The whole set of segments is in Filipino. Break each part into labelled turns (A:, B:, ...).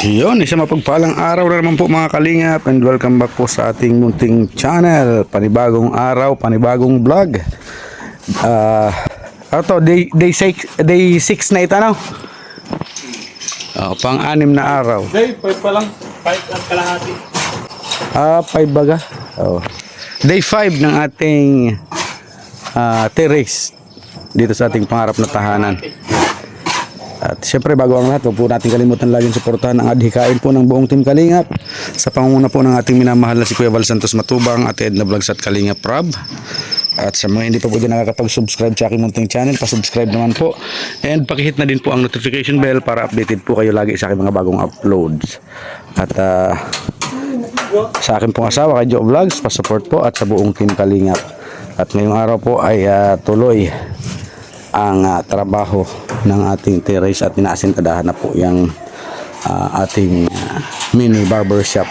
A: Yun, isang mapagpalang araw na naman po mga kalingap, and welcome back po sa ating munting channel. Panibagong araw, panibagong vlog. Day 6 na ito, no? Pang-anim na araw.
B: Day 5 pa lang, 5 at kalahati.
A: 5 baga. Day 5 ng ating terrace dito sa ating pangarap na tahanan. At syempre bago ang lahat, huwag po natin kalimutan laging suportahan ang adhikain po ng buong Team Kalingap sa pangunguna po ng ating minamahal na si Kuya Val Santos Matubang, Ate Edna Vlogs at Kalingap Rob. At sa mga hindi pa po din nakakapag-subscribe sa aking munting channel, pa-subscribe naman po. And pakihit na din po ang notification bell para updated po kayo lagi sa aking mga bagong uploads. At sa akin pong asawa kay Joe Vlogs, pa-support po at sa buong Team Kalingap. At ngayong araw po ay tuloy ang trabaho ng ating terrace at inaasintadahan na po yung ating mini barbershop.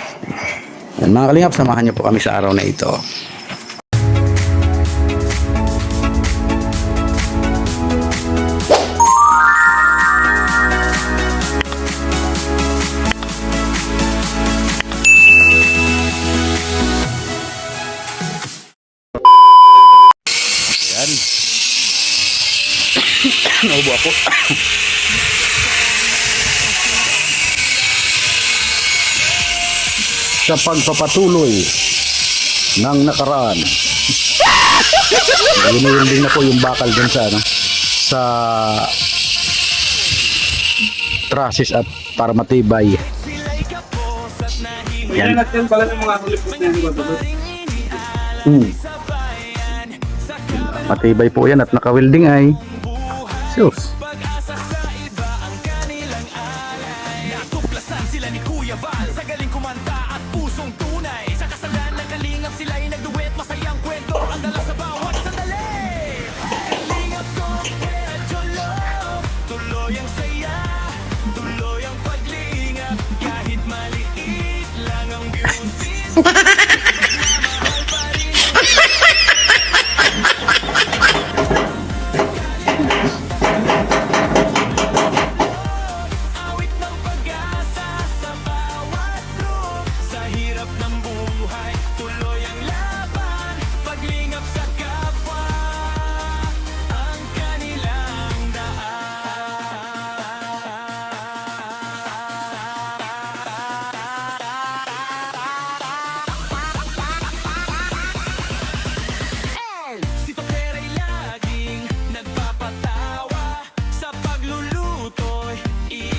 A: Yan, mga kalingap, samahan niyo po kami sa araw na ito. Yan. Naubo ako. Sa pagpapatuloy ng nakaraan. Yun na po yung bakal dun sa sa trusses at para matibay.
B: Yan natin pala ng mga kulipot na yan.
A: Matibay po yan at naka-welding ay. Sus.
C: Sila ni Kuya Val sa galing kumanta at pusong tunay. Sa kasalan ng Kalingap sila ay nagduet. Masayang kwento ang dala sa bawat sandali. Kalingap ko medyo low, tuloy ang saya, tuloy ang paglingap. Kahit maliit lang ang beauty. Mahal pa rin. Awit ng pag-asa sa bawat group. Sa hirap ng buhay, tuloy ang laban. Paglingap sa kapwa, ang kanilang daan. Si Tokera'y laging nagpapatawa. Sa pagluluto'y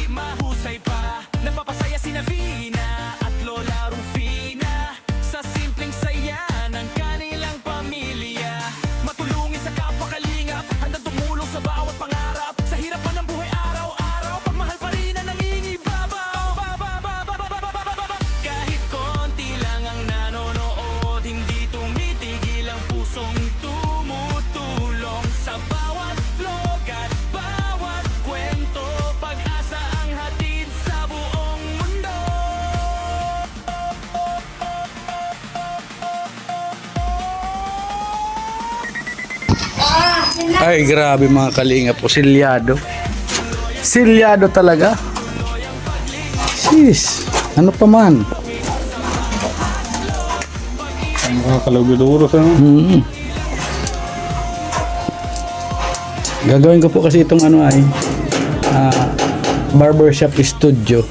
C: mahusay pa. Napapasaya si Navina at Lola Rufina sa simpleng saya ng kanilang pamilya. Matulungin sa kapwa kalingap, handang tumulong sa bawat pangarap. Sa hirap pa ng buhay araw-araw, pagmahal pa rin ang nangingibabaw. Kahit konti lang ang nanonood, hindi tumitigil ang pusong tumutulong. Sa bawat vlog at bawat kwento, pag-asa ang hatid sa buong mundo.
A: Ay, grabe mga kalingap po. Silyado. Silyado talaga. Sis, ano pa man.
B: Ang mga kalaguduro sa
A: Gagawin ko po kasi itong barbershop studio.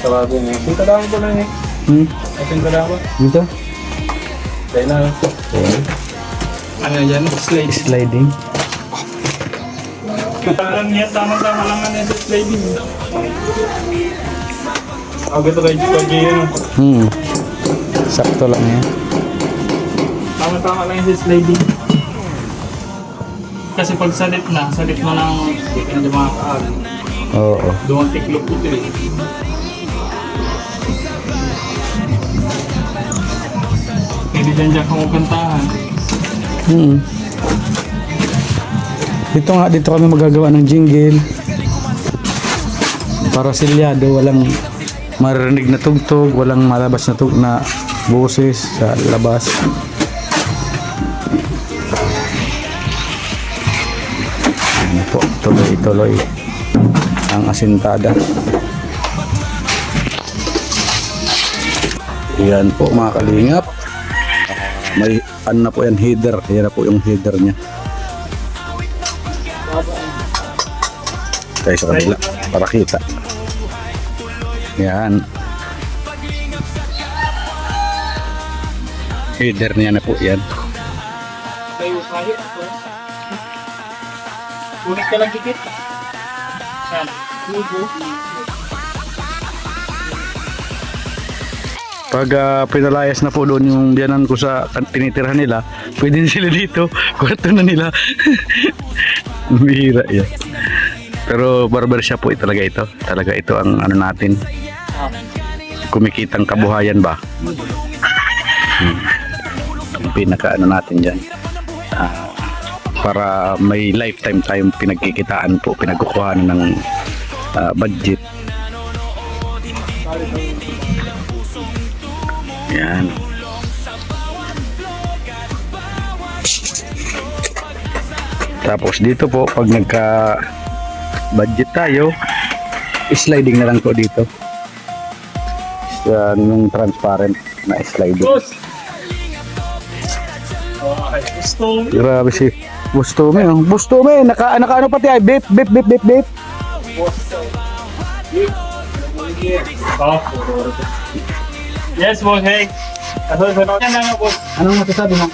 B: sarado niya. Pintadahan ko lang eh. Ay, pintadahan ko.
A: Dito?
B: Dahil na. Ano yan? Slide.
A: Sliding.
B: Parang niya, tama-tama lang nga sa sliding. Ito kayo yun.
A: Sakto lang yan.
B: Tama-tama lang yung sa sliding. Kasi pag salit mo ng hindi mga kaag.
A: Oo.
B: Doon tiklop ito eh. Hindi dyan kung kantahan.
A: Dito kami magagawa ng jingle. Para silyado, walang maririnig na tugtog, walang malabas na boses sa labas. Ano po. po, tuloy-tuloy ang asintada. Yan po mga kalingap. May ano na po yan, header. Yan na po yung header niya. Tayo sa kanila para kita. Yan. Header niya na po yan.
B: Kayo kaya ito. Kunik ka lang dikit. Saan? Tubo.
A: Pag pinalayas na po doon yung biyanan ko sa tinitirahan nila, pwede na sila dito. Kwarto na nila. Bihira yan. Pero barbershop po talaga ito. Talaga ito ang ano natin. Kumikitang kabuhayan ba? Ang pinaka ano natin dyan. Para may lifetime tayong pinagkikitaan po, pinagkukuhaan ng budget. Yan. Tapos dito po, pag nagka-budget tayo, sliding na lang po dito. Yung transparent na sliding.
B: Boss! Okay, gusto.
A: Grabe si Bustume. Bustume, naka-ano pati ay beep, beep, beep, beep, beep.
B: Oh, yes, boss. Hey. Kasunod yan lang, boss.
A: Anong masasabi mo?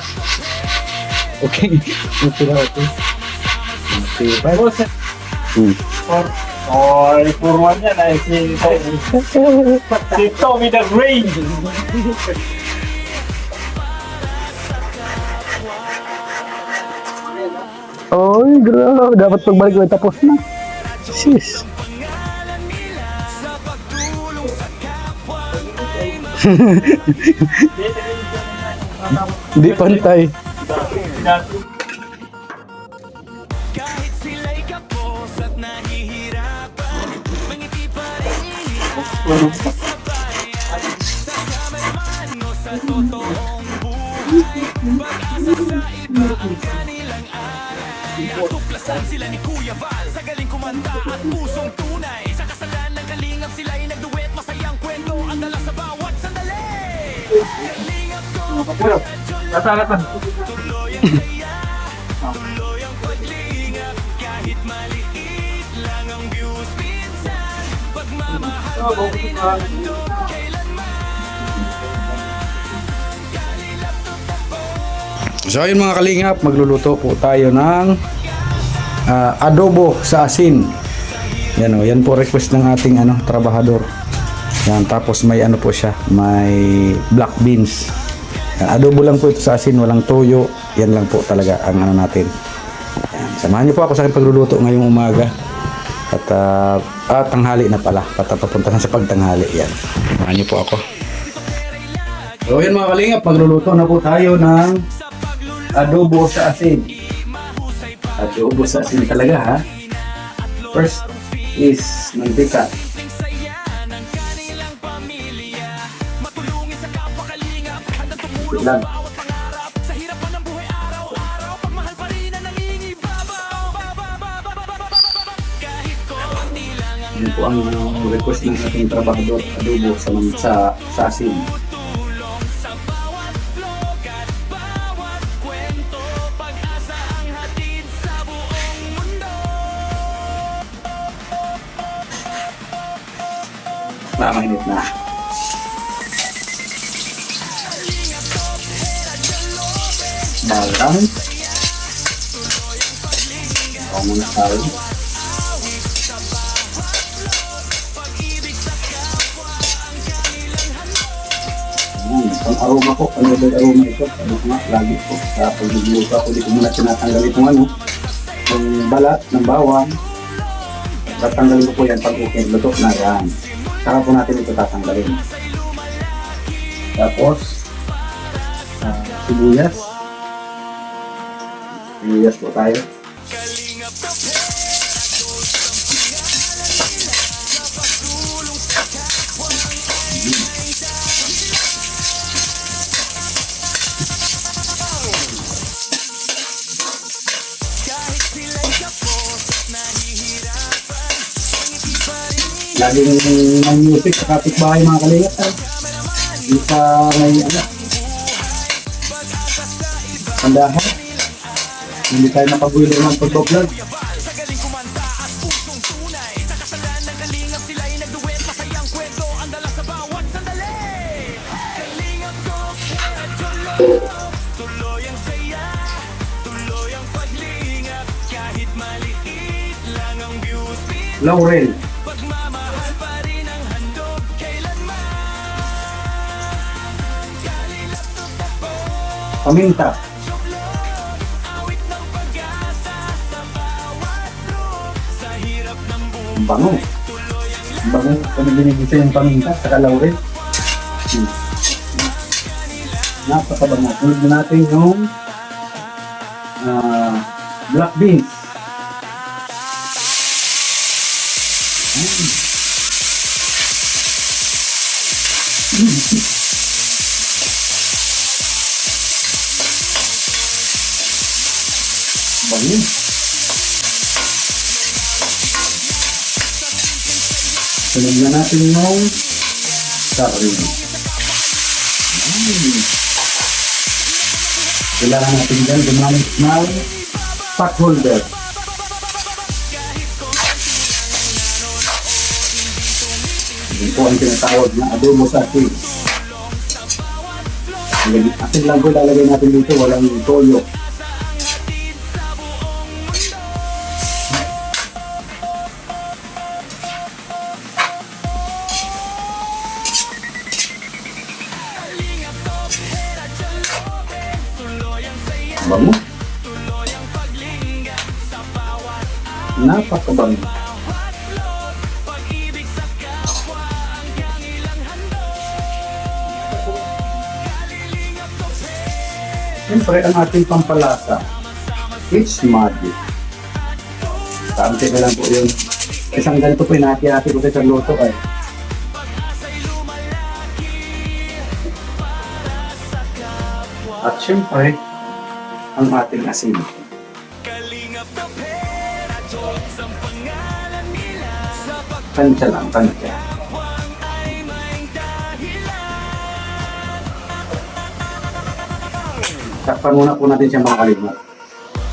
A: Okay. Okay. Okay.
B: Boss, for one yan ay si Tommy the Great.
A: Oy, grabe. Dapat pagbalik ko tapos na. Sis. Di pantay.
C: Kahit sila'y kapos at nahihirapan, mangiti pa rin sabayan. Sa kamay man o sa totoong buhay, pag-asa sa iba ang kanilang aral. Tuklasan sila ni Kuya Val sa galing kumanta at pusong tunay. Sa kasalan ng kalingap sila'y nagduet, masayang kwento ang dala sa bawat sandali. Kalingap ko,
B: Nasalatan.
C: tuloy ang saya, tuloy ang paglingap. Kahit maliit lang ang views minsan, pagmamahal pa rin ang nandun kailanman. Kalingap tutakbo.
A: So ayun mga kalingap, magluluto po tayo ng adobo sa asin. Yan o, yan po request ng ating trabahador. Yan, tapos may ano po siya, may black beans. Yan, adobo lang po ito sa asin, walang toyo. Yan lang po talaga ang ano natin. Yan, samahan niyo po ako sa aking pagluluto ngayong umaga. At tanghali na pala, papunta na sa pagtanghali. Yan, samahan niyo po ako. So yan mga kalingap, magluluto na po tayo ng adobo sa asin. Adobo sa asin talaga ha. First is mantika. Lang.
C: Sa hirapan ng buhay araw-araw, pagmahal pa rin ang nangingibabaw. Kahit konti lang ang
A: Yan po ang request ng ating trabahador, adobo sa asin.
C: tulong sa bawat vlog at bawat kwento. Pag-asa ang hatid sa buong mundo.
A: Mainit na. Balang. Ako muna tayo. Ang aroma ko, ang aroma ito, ano nga, lagi ko. Sa pagluluto ako, di ko muna tinatanggal itong yung balat ng bawang. Tatanggalin ko po yan pag okay, luto na yan. Saka po natin ito tatanggalin. Tapos, sibuyas. Sibuyas po tayo.
C: Kahit sila'y kapos at
A: Laging may music sa kapitbahay mga kalingap. Di sa may pandahan. Hindi tayo napabuelo ng pagbablog.
C: Sagaling kumanta at pusong tunay. Sa kasalan ng kalingap sila'y nagduwet. Masayang kwento ang dala sa bawat sandali. Kalingap ko, medyo loko. Tuloy ang saya, tuloy ang paglingap. Kahit maliit lang ang views.
A: Laurel.
C: Pagmamahal pa rin ang handog kailanman. Kalingap to po.
A: Paminta.
C: Awit ng pag-asa sa bawat group. Sa hirap ng buhay.
A: Ang bango.
C: Tuloy ang
A: Ang bango. Kami binigisa yung paminta sa Laurel. Napakabango. Tulad na natin yung black beans. Bango. Tulad na natin yung curry. Kailangan natin dyan gumamit ng pot holder. Ito po ang tinatawag na adobo sa atin. Atin lang po lalagay natin dito, walang toyo. Bango. Napakabango. Siyempre, ang ating pampalasa, it's magic. Kaunti na lang po yun. Isang ganito po yung hati-hati ko sa isang luto ay. At siyempre, ang ating asin.
C: Kalingap na pera, jokes ang pangalan nila. Sa
A: Tansya lang, tansya.
C: pagwang ay may dahilan.
A: Takpan muna po natin siya mga kalingap.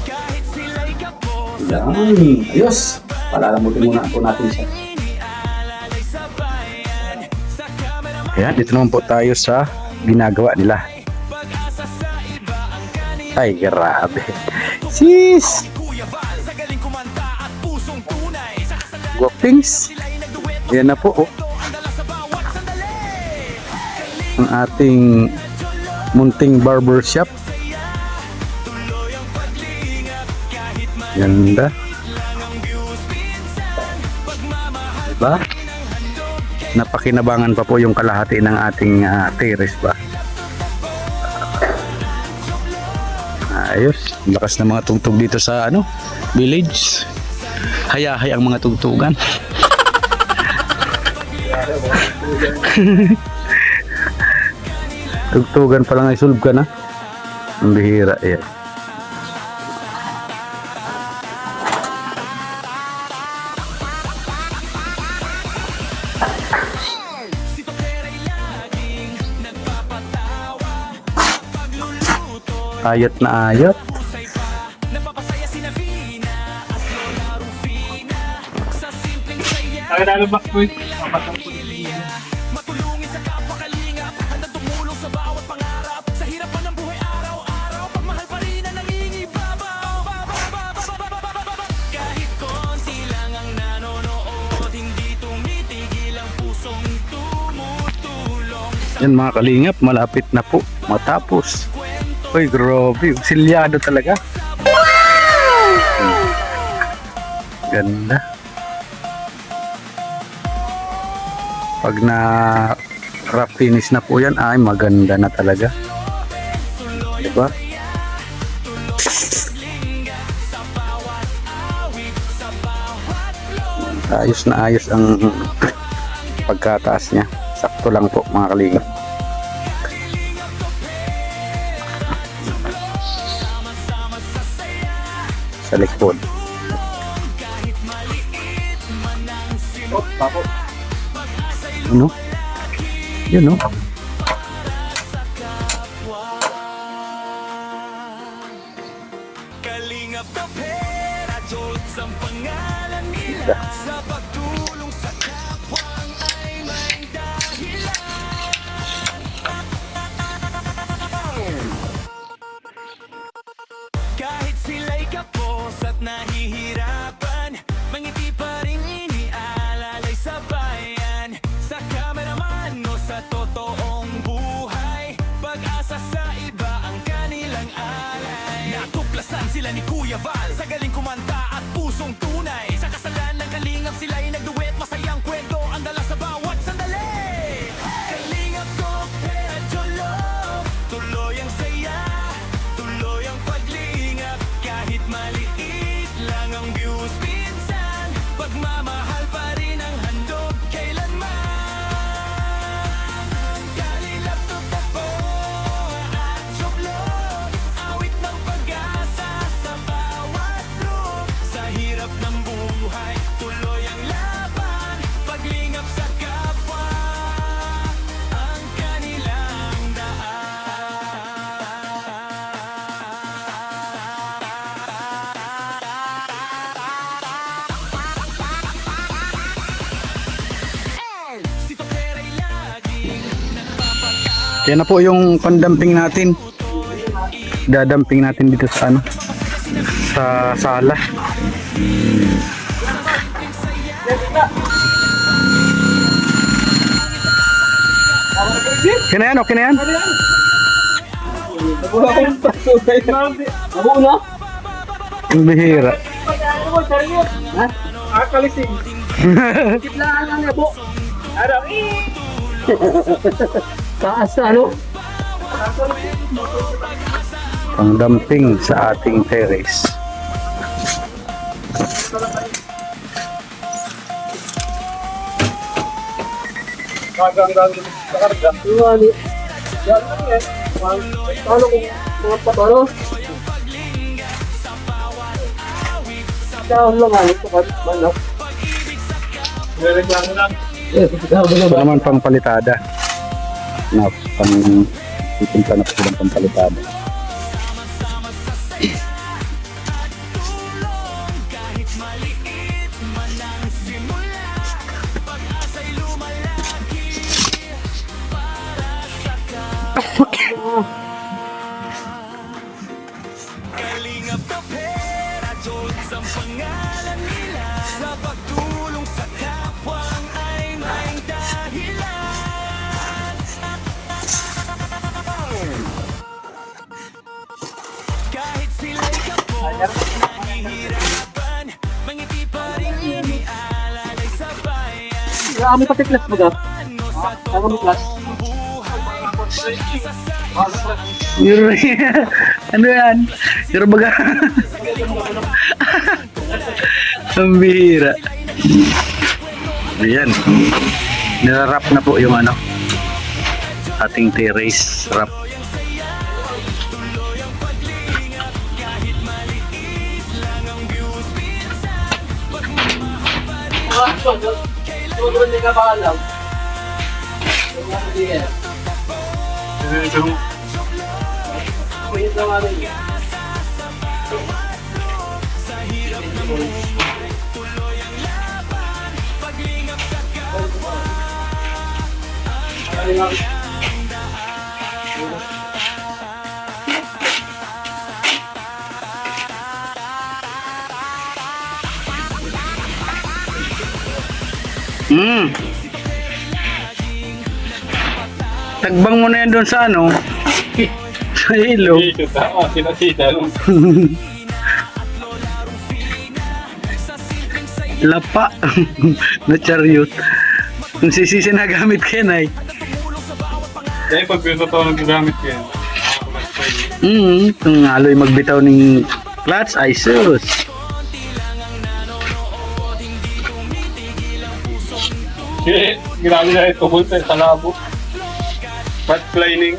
C: Kahit sila'y kapos,
A: Yan. Ayos. Palalamutin muna po natin siya.
C: iniaalalay sa bayan. Sa camera
A: Ayan, dito naman po tayo sa ginagawa nila.
C: pag-asa sa iba ang kanila.
A: Ay, grabe. Sis!
C: Kuya Val, sa galing kumanta at pusong tunay. Sa kasalan
A: Guwapings.
C: sila'y nagduwet.
A: Ayan na po. Oh.
C: Ang dala sa bawat sandali.
A: Ang ating munting barbershop.
C: Tuloy ang paglingap. Kahit
A: Ganda.
C: lang ang views minsan. Pagmamahal
A: Diba? Napakinabangan pa po yung kalahati ng ating terrace ba? Ayos. Lakas ng mga tugtog dito sa village. Hayahay ang mga tugtugan. Tugtugan pa lang ay sulb ka na. Ang bihira yan.
C: si Tokera'y laging nagpapatawa. Pagluluto,
A: Ayot na ayot.
C: husay pa. Napapasaya si Navina at Lola Rufina. Sa simpleng saya,
B: Nakadalo back po yun. Mapatang po yun.
C: matulungin sa kapwa kalingap. Handang tumulong sa bawat pangarap. Sa hirapan ng buhay araw-araw. Pagmahal pa rin ang nangingibabaw. Kahit konti lang ang nanonood, hindi tumitigil ang pusong tumutulong. Sa
A: Yan mga kalingap, malapit na po matapos.
C: kwento
A: Uy, grabe. Silyado talaga. Ganda. Pag na rough finish na po yan, ay maganda na talaga. Diba? Ayos na ayos ang pagkataas niya. Sakto lang po mga kalingap. Sa likod.
B: Oh, bako.
A: Ano? Yun, no?
C: Kalingap na pera, Jolt ang pangalan nila. Sa pagtulong sa kapwang ay may dahilan. Kahit sila'y kapos at nahihirapan, mangiti pa rin inialalay sa bayan. Sa kameraman o sa totoong buhay, pag-asa sa iba ang kanilang alay. Natuklasan sila ni Kuya Val sa galing kumanta at pusong tunay. Sa kasalan ng kalingap sila'y nagduet, masayang kwento ang dala sa bawat sandali. Kalingap ko, pera, jolo, tuloy ang saya, tuloy ang paglingap. Kahit maliit lang ang views minsan, pagmamahal pa rin ang handog kailanman. Kalingap to po at joblog, awit ng pag-asa sa bawat room. Sa hirap ng buhay, tuloy ang laban, paglingap sa kapwa ang kanilang daan. Si Tokera'y laging nagpapatawa.
A: Yan na po yung pandamping natin. Dadamping natin dito sa ano, sa sala. Okay na yan, okay na yan.
B: Wala akong pasunay. Ako na?
A: Ang bihira.
B: Ha? Akalising. Kitlaan lang na po. Araw. Taas na, ano?
A: Pangdamping sa ating terrace.
B: Kagang-gang sa karga. Iwali. Yan lang yan. Paano kung mga patano? Ikaw lang ano. Manok. Nireklamo lang.
A: Ito naman pang palitada. Na pang titimpa na po silang pang palitada.
C: Kahit maliit man ang simula, pag-asa'y lumalaki para sa kapwa. Kalingap na pera, Jolt ang pangalan nila. Sa pagtulong sa kapwang ay may dahilan. Kahit sila'y kapos, nahihirapan, mangiti pa rin inialalay sa bayan.
B: Kami patiklas mo ka?
C: Ano sa
B: Ako mo class?
A: Yun, ano yan? Pero baga. Ang bihira. Ayan. Nilarap na po yung ano, ating terrace wrap.
B: Tulog hindi ka ba alam? Sige. Wait lang ano yun.
A: Tagbang mo na yan doon sa ano, sa ilog.
B: Sinasita.
A: Lapa na chariot. Kung sisisi na gamit ka na eh.
B: Eh, pag totoo nagagamit ko yan.
A: Kung aloy magbitaw ng clutch, ay sus.
B: Grabe na ito punta sa labo. Fat lining.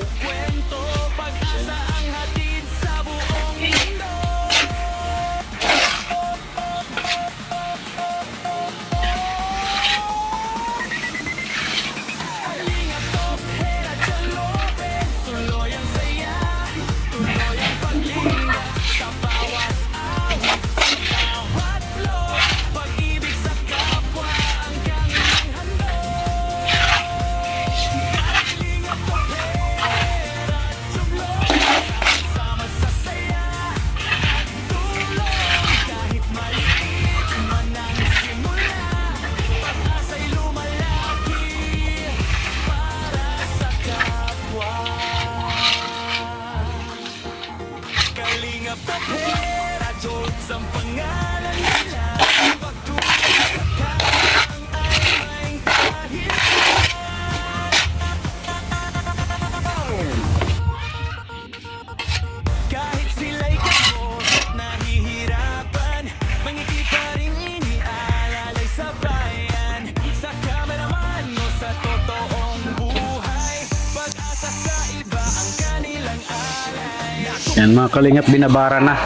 A: Yan mga kalingap, binabara na.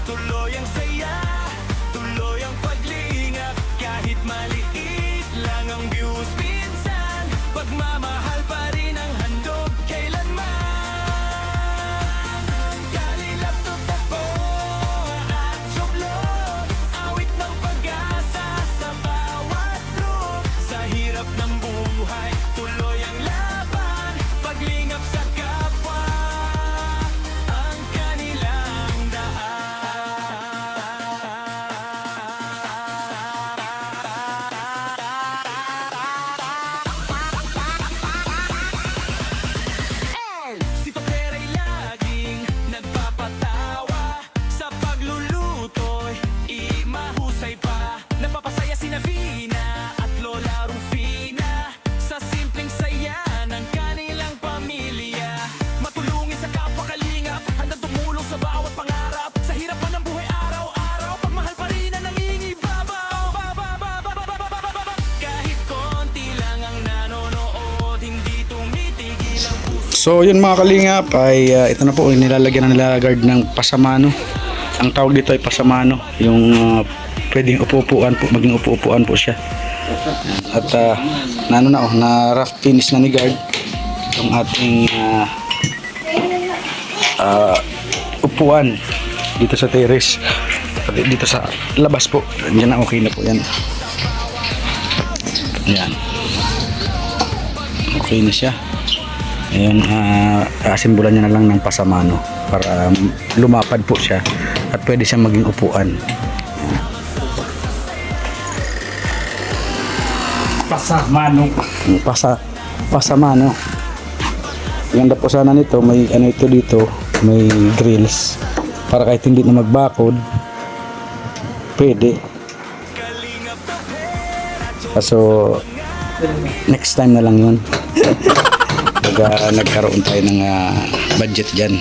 C: Tuloy ang saya, tuloy ang paglingap. Kahit maliit lang ang views minsan, pagmamahal pa rin ang handog kailanman. Kalingap tutakbo at suklod, awit ng pag-asa sa bawat group. Sa hirap ng buhay, tuloy ang laban, paglingap sa kapwa ang kanilang daan. Si Topera'y laging nagpapatawa, sa pagluluto'y mahusay pa. Napapasaya si Navina at Lola Rufina sa simpleng saya ng kanilang pamilya. Matulungin sa kapwa kalingap, handang tumulong sa bawat pangarap. Sa hirap pa ng buhay araw-araw, pagmahal pa rin ang nangingibabaw. Kahit konti lang ang nanonood, hindi tumitigil ang puso.
A: So yun mga kalingap ay ito na po, nilalagyan na nila guard ng pasamano. Ang tawag dito ay pasamano, yung pwedeng upo-upuan po, maging upo-upuan po siya. At na rough finish na ni guard yung ating upuan dito sa terrace, dito sa labas po. Diyan na okay na po yan. Yan, okay na siya. Ayun, simbolan niya na lang ng pasamano para lumapad po siya at pwede siyang maging upuan.
B: Pasamano.
A: Pasamano. Ganda po sana nito, may ano ito dito, may grills para kahit hindi na magbakod pwede. Kaso next time na lang yun. Pag nagkaroon tayo ng budget dyan.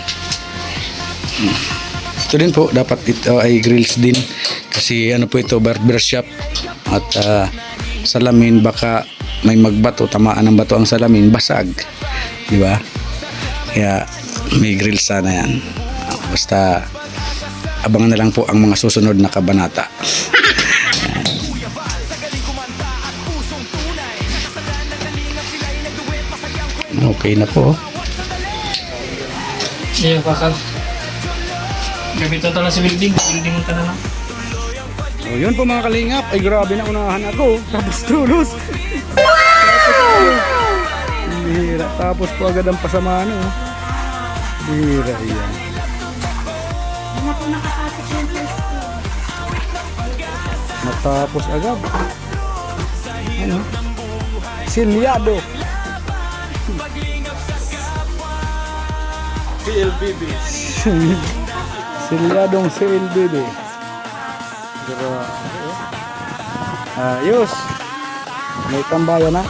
A: Ito din po, dapat ito ay grills din kasi ano po ito, barber shop. At salamin, baka may magbato, tamaan ng bato ang salamin, basag, di ba? Kaya may grills sana yan. Basta abangan na lang po ang mga susunod na kabanata. Okay na po.
B: Iya, bakal. Gabito tala si building mo ka na lang.
A: O yun po mga kalingap, ay grabe na unahan ako. Tapos tulos. Bihira. Tapos po agad ang pasamano. Bihira yan. Matapos agad. Ano? Silyado.
B: PLBB.
A: Silyadong CLBB. Ayos. May tambayan na.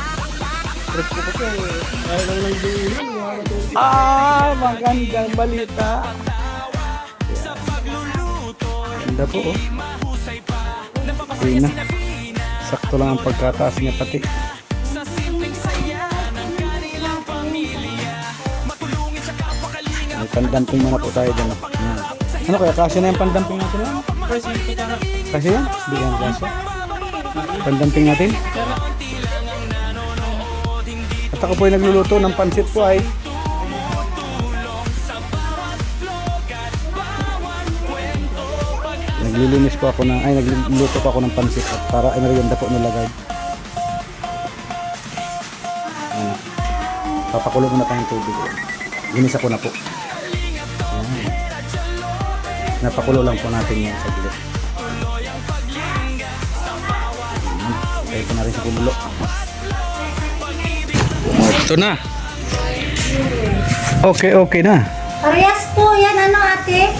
A: Magandang balita. Ganda po, oh. Okay na. Sakto lang ang pagkataas niya pati. May pandamping muna po tayo dyan. Ano kaya? Kasi na yung pandamping natin? Kasi yan? Hindi yan kasi. Pandamping natin? At ako po ay nagluluto ng pansit po ay naglilinis po ako nagluluto po ako ng pansit at para ay merienda po nilagay. Papakulo muna tayong tubig. Ginisa ko na po. Ayan. Napakulo lang po natin yan sa gilid. Kaya ko na rin sa kumulo. Ito na. Okay na.
D: Parehas po yan, ano ate?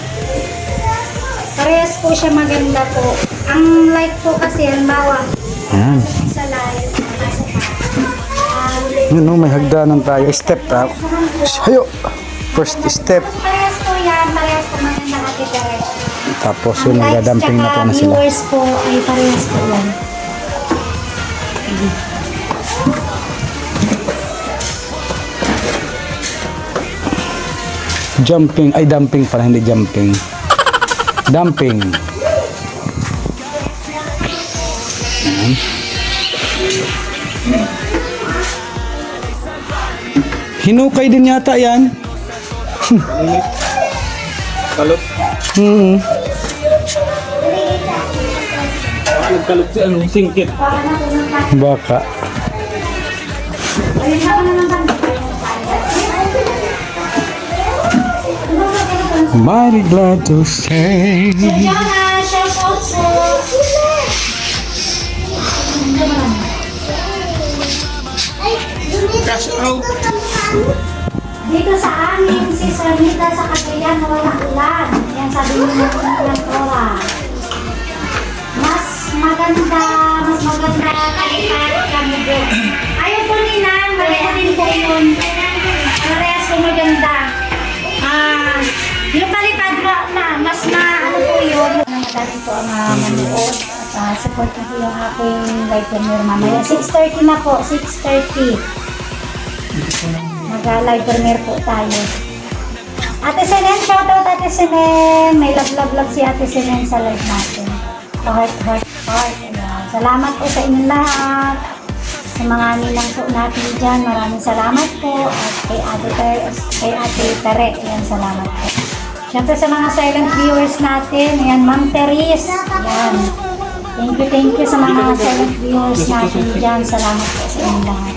D: Parehas po siya maganda po. Ang light po kasi, halimbawa,
A: Ayan.
D: sa light,
A: Yun, no, may hagdanan tayo. Step tayo. Hayo. First step.
D: parehas po yan, parehas po maganda Ate Tere.
A: Tapos
D: Ang
A: yun,
D: likes
A: magdadamping na po
D: tsaka
A: na sila.
D: viewers po ay parehas po yan.
A: Jumping, ay dumping pala, hindi jumping. Dumping. Ayan. Hinukay din yata yan.
B: Kalot.
A: Hmm.
B: Nagkalot si ano, singkit.
D: Baka na po ng
A: Baka.
D: ayun na ako naman ba?
A: Mighty glad to say.
D: Jonah, shout out po.
B: Cash out.
D: Dito sa amin, si Sarnita sa Cagayan, wala ulan. Yan sabi niyo ng Tora. Mas maganda kahit kami doon. Ayaw po nila, pareho din po yun. Parehas po maganda. Yung palipad na, mas ano po yun. Madami po ang manood. At support na po yung aking live premiere mamaya. 6:30 na po, 6:30. Mag-live premiere po tayo. Ate Senen, shoutout Ate Senen. May love si Ate Senen sa live natin. Heart. Ayan. Salamat po sa inyong lahat. Sa mga nilang po natin dyan, maraming salamat po. At kay Ate Tere, ayan, salamat po. Siyempre sa mga silent viewers natin, ayan, Ma'am Teres, ayan. Thank you sa mga silent viewers natin dyan. Salamat po sa inyong lahat.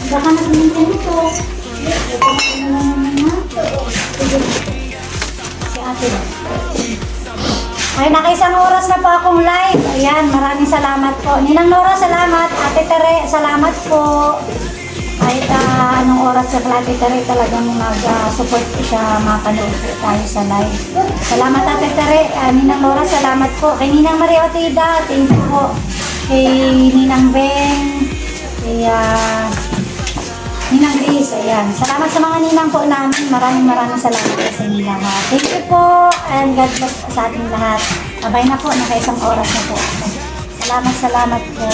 D: Baka nagmintin ito. Si ate. Ay, nakaisang oras na po akong live. Ayan, maraming salamat po. Ninang Nora, salamat. Ate Tere, salamat po. Kahit anong oras sa Ate Tere, talagang mag-support po siya, mapanood po tayo sa live. Salamat Ate Tere. Ninang Nora, salamat po. Kay Ninang Maria Otida, thank you po. Kay Ninang Beng, kay Ninang Grace, ayan. Salamat sa mga ninang po namin. Maraming salamat po sa inyo lahat. Thank you po and God bless po sa ating lahat. Abay na po, nakaisang oras na po. Salamat po.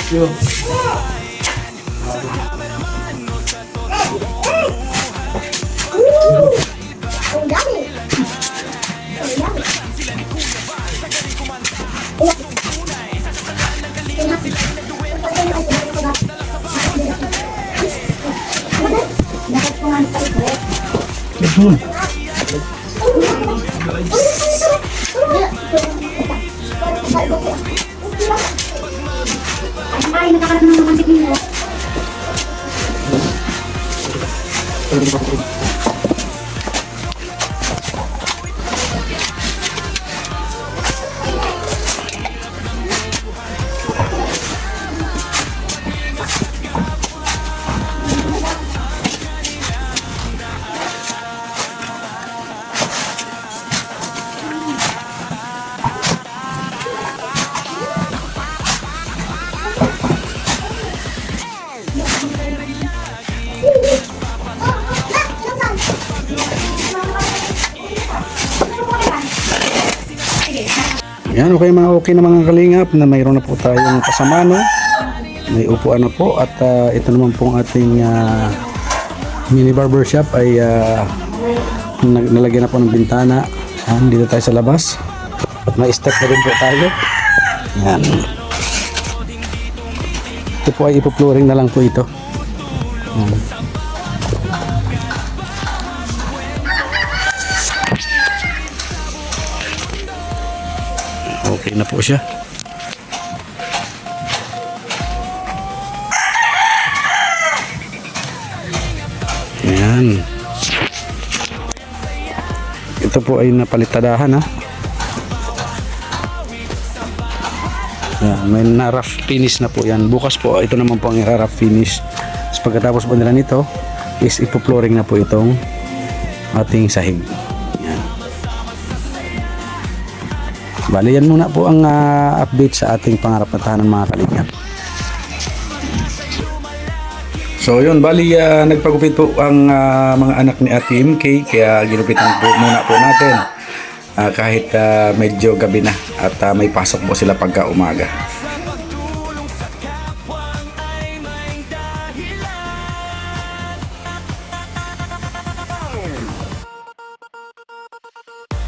B: Yo.
D: Ay, nakakaroon ng mga signo.
A: Yan, okay na mga kalingap na mayroon na po tayong pasamano. May upuan na po at ito naman pong ating mini barbershop ay nalagyan na po ng bintana. Yan, dito tayo sa labas. At may step na rin po tayo. Yan. Ito po ay ipo-flooring na lang po ito. Yan. Okay na po siya. Ayan. Ito po ay napalitadahan ha. Yan, may na rough finish na po yan. Bukas po, ito naman po ang rough finish. So, pagkatapos po nila nito, is ipo-flooring na po itong ating sahig. Yan. Bali, yan muna po ang update sa ating pangarap na tahanan mga kalingap. So yun, bali nagpagupit po ang mga anak ni Ate MK, kaya ginupitan po muna po natin. Kahit medyo gabi na at may pasok po sila pagka umaga.
C: Pagtulong sa kapwang ay may dahilan.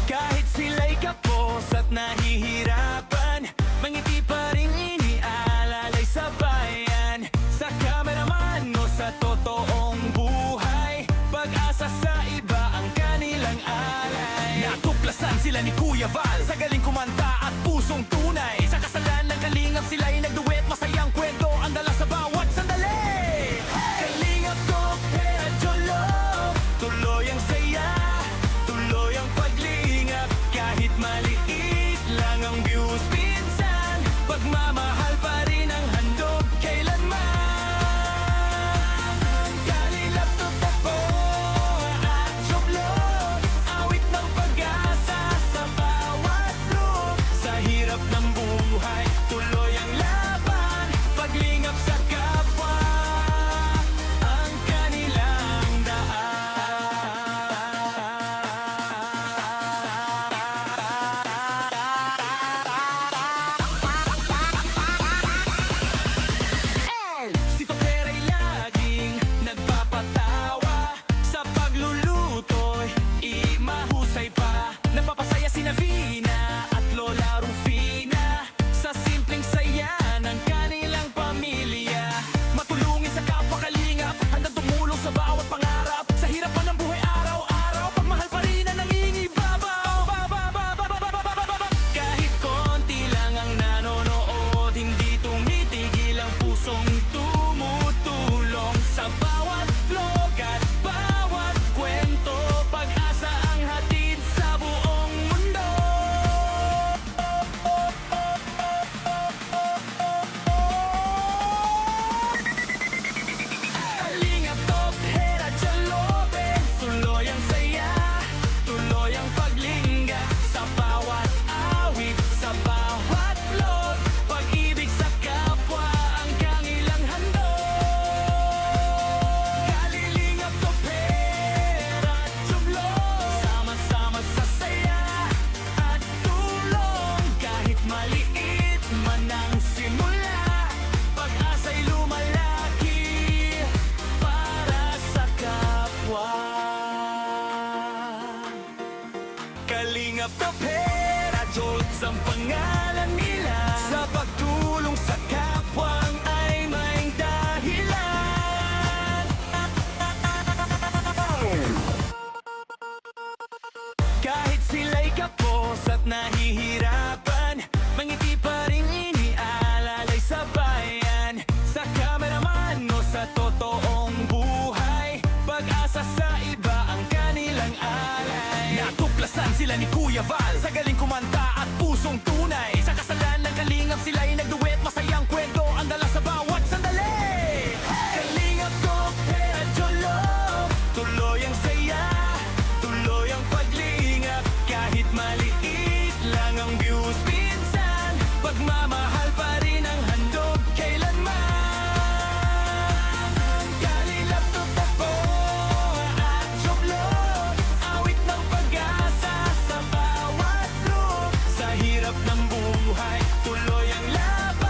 C: Kahit sila'y kapos at nahihirapan, mangiti pa rin inialalay sa bayan. Sa cameraman o sa totoong buhay, pag-asa sa iba ang kanilang alay. Natuklasan sila ni Kuya Val sa galing kumanta at pusong tunay. Sa kasalan ng kalingap sila'y nagduet, masayang kwento ang dala sa bawat sandali. Kalingap ko, pera, jolo, tuloy ang saya, tuloy ang paglingap. Kahit maliit lang ang views minsan, pagmamahal pa rin ang handog kailanman. Kalingap to tapo at joblog, awit ng pag-asa sa bawat group. Sa hirap ng buhay, tuloy ang laban, paglingap sa kapwa ang kanilang daan. Si Topera'y laging nagpapatawa, sa pagluluto'y mahusay pa. Napapasaya si Navina at Lola Rufina sa simpleng saya ng kanilang pamilya. Matulungin sa kapwa kalingap, handang tumulong sa bawat pangarap. Sa hirap pa ng buhay araw-araw, pagmahal pa rin ang nangingibabaw. Kahit konti lang ang nanonood, hindi tumitigil ang pusong tumutulong. Sa bawat vlog at bawat kwento, pag-asa ang hatid sa buong mundo. Kalingap top, hera, jalobe, tuloy ang saya, tuloy ang paglingga. Sa bawat awit, sa bawat vlog, pag-ibig sa kapwa ang kanilang handog. Kalilingap to pera at jublog, sama-sama sa saya at tulong. Kahit maliit man ang simula, pag-asa'y lumalaki para sa kapwa. Kalingap to pera, Diyos ang pangalan nila. Sa pagtulong sa kapwang ay may dahilan. Kahit sila'y kapos at nahihirapan, mangiti pa rin inialalay sa bayan. Sa cameraman o sa totoong buhay, pag-asa sa iba ang kanilang alay. Natuklasan sila ni Kuya Val sa galing kumanta at pusong tunay. Sa kasalan ng kalingap sila'y nagduet, masayang kwento ang dala sa bawat sandali. Kalingap ko, pera, jolo, tuloy ang saya, tuloy ang paglingap. Kahit maliit lang ang views minsan, pagmamahal pa rin ang handog kailanman. Kalingap to tapo at joblog, awit ng pag-asa sa bawat group. Sa hirap ng buhay, tuloy ang laban,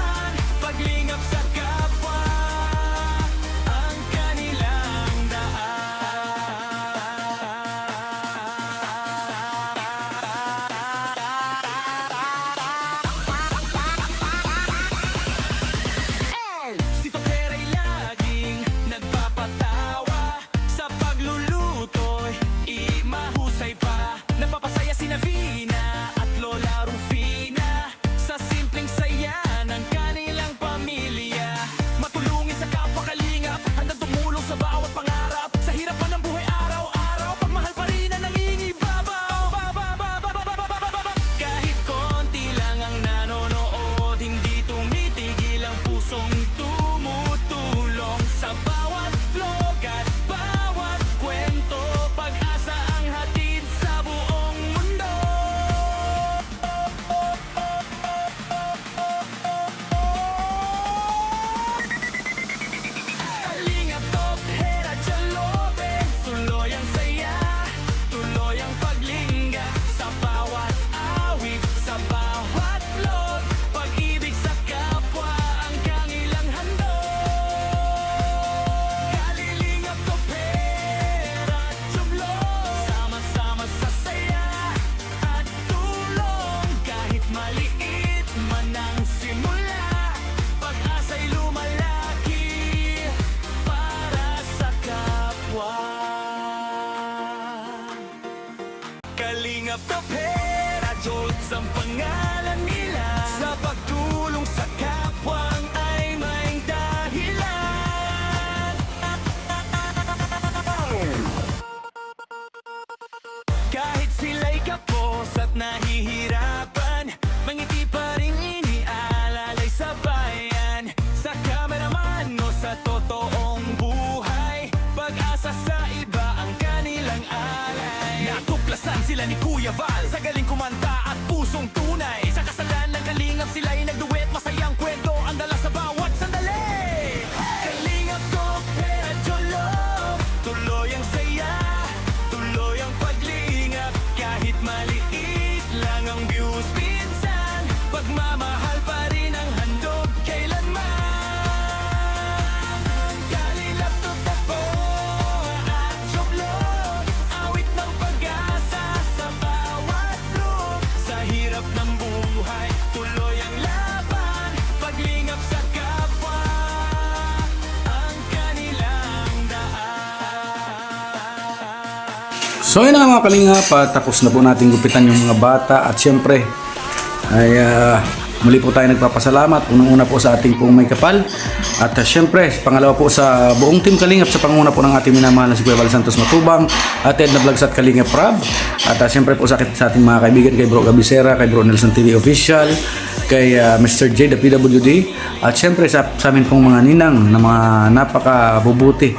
C: sila ni Kuya Val sa galing kumanta at pusong tunay. Sa kasalan ng Kalingap sila'y nagduet, masayang kwento ang dala sa bawat sandali. Kalingap ko, pera, jolo, tuloy ang saya, tuloy ang paglingap. Kahit maliit lang ang views minsan, pagmamahal pa rin ang handog kailanman. Kalingap to tapo at joblog, awit ng pag-asa sa bawat loob. Sa hirap ng buhay, tuloy ang laban, paglingap sa kapwa, ang kanilang daan.
A: So yun na nga mga kalingap, tapos na po natin gupitan yung mga bata at syempre ay muli po tayo nagpapasalamat unang-una po sa ating pong may kapal at syempre pangalawa po sa buong team Kalingap sa panguna po ng ating minamahal na si Kuya Val Santos Matubang at Ed na Vlogs at Kalingap Rab at syempre po sa ating mga kaibigan kay Bro Gabisera, kay Bro Nelson TV Official, kay Mr. J the PWD at syempre sa amin pong mga ninang na mga napakabubuti.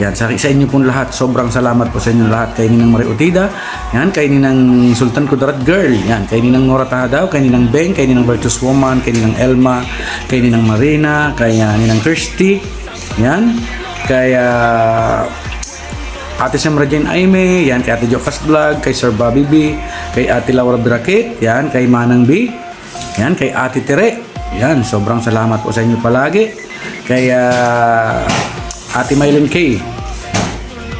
A: Yan, sa inyo pong lahat, sobrang salamat po sa inyo lahat. Kay Ninang Marie Utida, yan, kay Ninang Sultan Kudarat Girl, yan, kay Ninang Nora Tahadaw, kay Ninang Beng, kay Ninang Virtuous Woman, kay Ninang Elma, kay Ninang Marina, kay Ninang Kirsty, yan, kay Ate Samra Jane Aime, yan, kay Ate Jocas Vlog, kay Sir Bobby B, kay Ate Laura Bracket, yan, kay Manang B, yan, kay Ate Tere, yan, sobrang salamat po sa inyo palagi. Kay Ate Mylene K,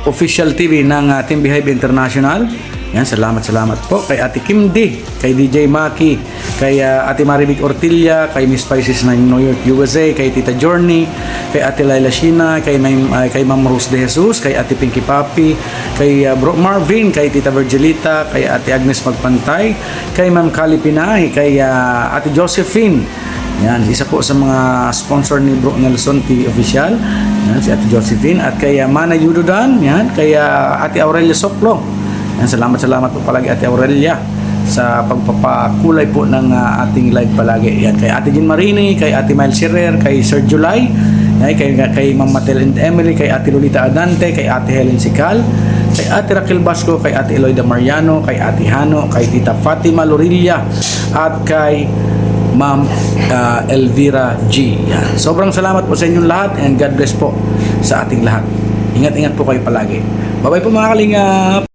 A: Official TV ng Team Behive International. Yan, salamat po. Kay Ate Kim D, kay DJ Maki, kay Ate Maribig Ortilla, kay Miss Spices ng New York, USA, kay Tita Journey, kay Ate Laila Shina, kay Ma'am Rose de Jesus, kay Ate Pinky Papi, kay Bro Marvin, kay Tita Virgilita, kay Ate Agnes Magpantay, kay Ma'am Kali Pinay, kay Ate Josephine. Yan, isa po sa mga sponsor ni Bro Nelson TV Official. Yan, si Ate Josephine at kay Mana Yudodan, yan, kay Ate Aurelia Soplo. Yan, salamat po palagi Ate Aurelia sa pagpapakulay po ng ating live palagi. Yan, kay Ate Jean Marini, kay Ate Miles Herrer, kay Sir July, yan, kay Ma'am Matel and Emily, kay Ate Lolita Adante, kay Ate Helen Sikal, kay Ate Raquel Basco, kay Ate Eloida Mariano, kay Ate Hano, kay Tita Fatima Lorilla at kay Ma'am Elvira G. Yan. Sobrang salamat po sa inyong lahat and God bless po sa ating lahat. Ingat-ingat po kayo palagi. Bye-bye po mga kalingap!